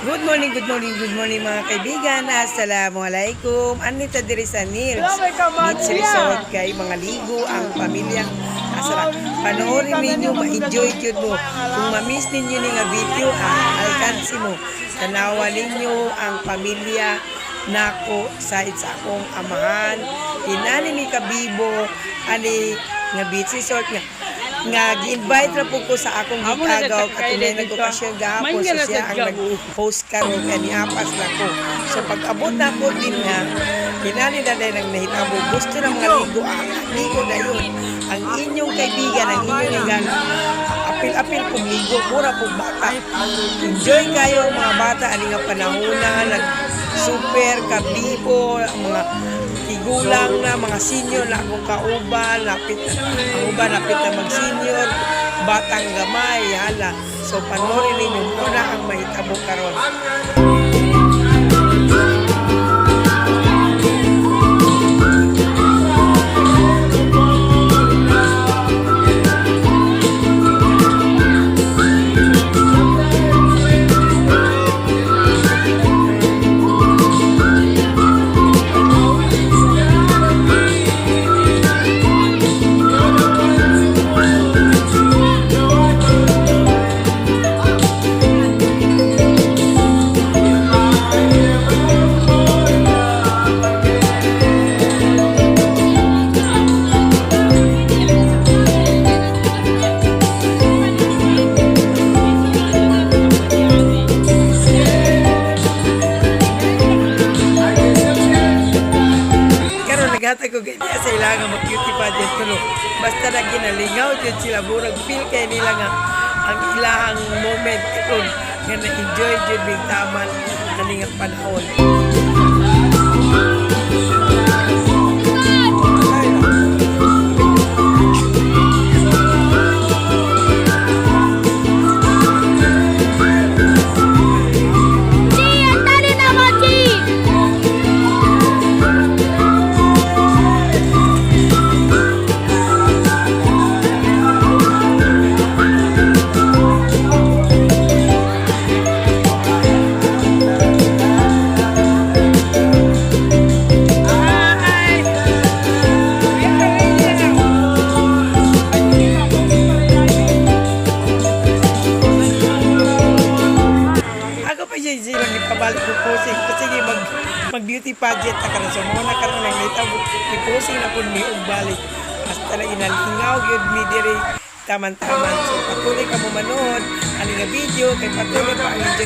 Good morning, good morning, good morning mga kaibigan. Assalamualaikum. Anita diri sa Nils Beach Resort kay mga ligo ang pamilyang asara. Panoorin ninyo, ma-enjoy jud mo. Kung ma-miss ninyo ni nga video, alkansi mo. Tanawa ninyo ang pamilya nako sa akong amahan. Inani mi kabibo ani nga beach resort nga gi-invite ra po ko sa akong gitagaw katunay nag-okasyon gahapon so siya ang nag-host karon kani apas na ko. So pag-abot na ko din nga kinali na dahil nang nahitabo gusto na mga ligo na yun ang inyong kaibigan, ang inyong higala apil-apil kung ligo, mura po bata, enjoy kayo mga bata ani nga panahuna nag super kabibo mga igulang na mga senior na akong kauban, lapit na mag-senior, batang gamay, hala. So, panoorin ninyo muna ang mahitabo karon. Naghatag ko ganyan sa ilangan mag-beauty pageant kuno. Basta na ginalingaw dyan sila. Murag feel kayo nila nga ang ilahang moment karon nga na-enjoy dyan big taman kaningang panahon. Silang ipabalik ko posing kasi mag-beauty pageant na karon so mo na karon lang itabo i-posing na pud mi og balik hasta na inalingaw gyud mi diri taman-taman so patuloy ka mo manood ani nga video kay patuloy pa ang